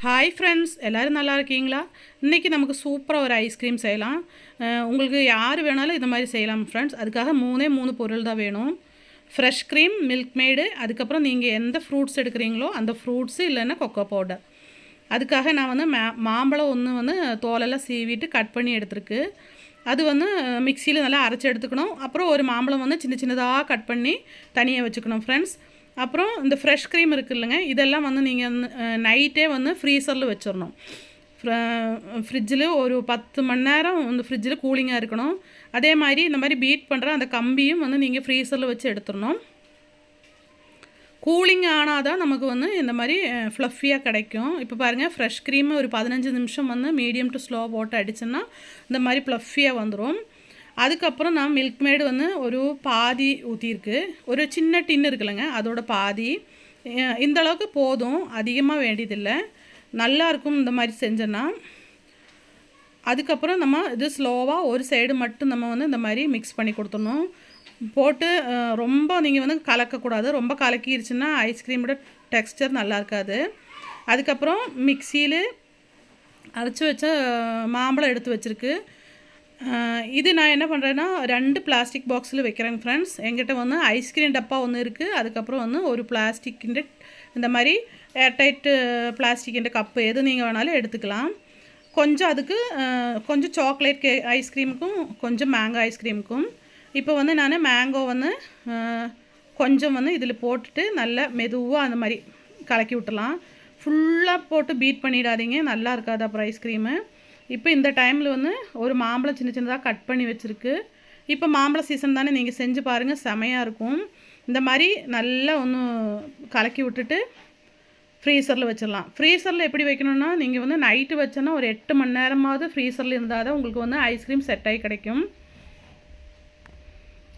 Hi friends, எல்லோரும் நல்லா இருக்கீங்களா? இன்றைக்கி நமக்கு சூப்பராக ஒரு ஐஸ்கிரீம் செய்யலாம். உங்களுக்கு யார் வேணாலும் இந்த மாதிரி செய்யலாம் ஃப்ரெண்ட்ஸ். அதுக்காக மூணு பொருள் தான் வேணும். ஃப்ரெஷ் க்ரீம், மில்க் மேடு, அதுக்கப்புறம் நீங்கள் எந்த ஃப்ரூட்ஸ் எடுக்கிறீங்களோ அந்த ஃப்ரூட்ஸு இல்லைன்னா கொக்கோ பவுடர். அதுக்காக நான் வந்து மாம்பழம் ஒன்று தோலெல்லாம் சீவிட்டு கட் பண்ணி எடுத்துருக்கு. அது மிக்சியில் நல்லா அரைச்சி எடுத்துக்கணும். அப்புறம் ஒரு மாம்பழம் சின்ன சின்னதாக கட் பண்ணி தனியாக வச்சுக்கணும் ஃப்ரெண்ட்ஸ். அப்புறம் இந்த ஃப்ரெஷ் க்ரீம் இருக்குது இல்லைங்க, இதெல்லாம் நீங்கள் நைட்டே ஃப்ரீசரில் வச்சிடணும். ஃப்ரிட்ஜில் ஒரு 10 மணி நேரம் ஃப்ரிட்ஜில் கூலிங்காக இருக்கணும். அதே மாதிரி இந்த மாதிரி பீட் பண்ணுற அந்த கம்பியும் நீங்கள் ஃப்ரீசரில் வச்சு எடுத்துடணும். கூலிங் ஆனால் தான் நமக்கு இந்த மாதிரி ஃப்ளஃபியாக கிடைக்கும். இப்போ பாருங்கள், ஃப்ரெஷ் க்ரீம் ஒரு 15 நிமிஷம் மீடியம் டு ஸ்லோ போட்டு அடிச்சோன்னா இந்த மாதிரி ஃப்ளஃபியாக வந்துடும். அதுக்கப்புறம் நான் மில்க் மேடு ஒரு பாதி ஊற்றிருக்கு. ஒரு சின்ன டின்னு இருக்குல்லங்க, அதோட பாதி. இந்த அளவுக்கு போதும், அதிகமாக வேண்டியதில்லை. நல்லாயிருக்கும் இந்த மாதிரி செஞ்சோன்னா. அதுக்கப்புறம் நம்ம இது ஸ்லோவாக ஒரு சைடு மட்டும் நம்ம இந்த மாதிரி மிக்ஸ் பண்ணி கொடுத்துடணும். போட்டு ரொம்ப நீங்கள் கலக்கக்கூடாது. ரொம்ப கலக்கிருச்சுன்னா ஐஸ்கிரீமோட டெக்ஸ்டர் நல்லா இருக்காது. அதுக்கப்புறம் மிக்சியில் அரைச்சி வச்ச மாம்பழம் எடுத்து வச்சுருக்கு. இது நான் என்ன பண்ணுறேன்னா 2 பிளாஸ்டிக் பாக்ஸில் வைக்கிறேங்க ஃப்ரெண்ட்ஸ். என்கிட்ட ஐஸ்கிரீம் டப்பா ஒன்று இருக்குது. அதுக்கப்புறம் ஒரு பிளாஸ்டிக்கிൻ്റെ இந்த மாதிரி ஏர்டைட்டு பிளாஸ்டிக்கிൻ്റെ கப்பு எது நீங்கள் வேணாலும் எடுத்துக்கலாம். கொஞ்சம் அதுக்கு கொஞ்சம் சாக்லேட் ஐஸ்கிரீமுக்கும் கொஞ்சம் மேங்கோ ஐஸ்கிரீமுக்கும். இப்போ நான் மேங்கோ கொஞ்சம் இதில் போட்டுட்டு நல்லா மெதுவாக அந்த மாதிரி கலக்கி விட்டுலாம். ஃபுல்லாக போட்டு பீட் பண்ணிடாதீங்க, நல்லா இருக்காது அப்புறம் ஐஸ்கிரீமு. இப்போ இந்த டைமில் ஒரு மாம்பழம் சின்ன சின்னதாக கட் பண்ணி வச்சுருக்கு. இப்போ மாம்பழ சீசன் தானே, நீங்கள் செஞ்சு பாருங்கள், செமையாக இருக்கும். இந்த மாதிரி நல்லா கலக்கி விட்டுட்டு ஃப்ரீசரில் வச்சிடலாம். ஃப்ரீசரில் எப்படி வைக்கணுன்னா, நீங்கள் நைட்டு வச்சோன்னா ஒரு 8 மணி நேரமாவது ஃப்ரீசரில் இருந்தால் தான் உங்களுக்கு ஐஸ்கிரீம் செட் ஆகி கிடைக்கும்.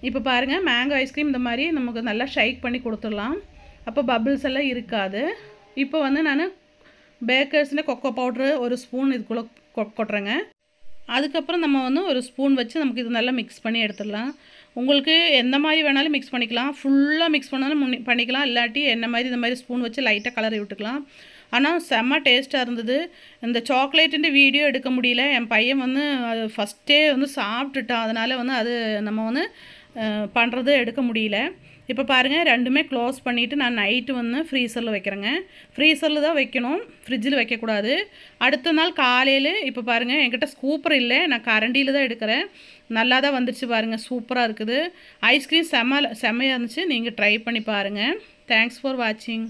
இப்போ பாருங்கள், மேங்கோ ஐஸ்கிரீம் இந்த மாதிரி நமக்கு நல்லா ஷேக் பண்ணி கொடுத்துடலாம். அப்போ பபிள்ஸ் எல்லாம் இருக்காது. இப்போ நான் பேக்கர்ஸில் கொக்கோ பவுட்ரு ஒரு ஸ்பூன் இதுக்குள்ளே கொட்டுறேங்க. அதுக்கப்புறம் நம்ம ஒரு ஸ்பூன் வச்சு நமக்கு இது நல்லா மிக்ஸ் பண்ணி எடுத்துடலாம். உங்களுக்கு எந்த மாதிரி வேணாலும் மிக்ஸ் பண்ணிக்கலாம். ஃபுல்லாக மிக்ஸ் பண்ணாலும் பண்ணிக்கலாம். இல்லாட்டி என்ன மாதிரி இந்த மாதிரி ஸ்பூன் வச்சு லைட்டாக கலரி விட்டுக்கலாம். ஆனால் செம்ம டேஸ்ட்டாக இருந்தது. இந்த சாக்லேட்டுன்ற வீடியோ எடுக்க முடியல. என் பையன் அது ஃபஸ்ட்டே சாப்பிட்டுட்டான். அதனால் அது நம்ம பண்ணுறது எடுக்க முடியல. இப்போ பாருங்கள், ரெண்டுமே க்ளோஸ் பண்ணிவிட்டு நான் நைட்டு ஃப்ரீசரில் வைக்கிறேங்க. ஃப்ரீசரில் தான் வைக்கணும், ஃப்ரிட்ஜில் வைக்கக்கூடாது. அடுத்த நாள் காலையில் இப்போ பாருங்கள், என்கிட்ட ஸ்கூப்பர் இல்லை, நான் கரண்டியில் தான் எடுக்கிறேன். நல்லா தான் வந்துருச்சு பாருங்கள், சூப்பராக இருக்குது. ஐஸ்கிரீம் செம்மையாக இருந்துச்சு. நீங்கள் ட்ரை பண்ணி பாருங்கள். தேங்க்ஸ் ஃபார் வாட்சிங்.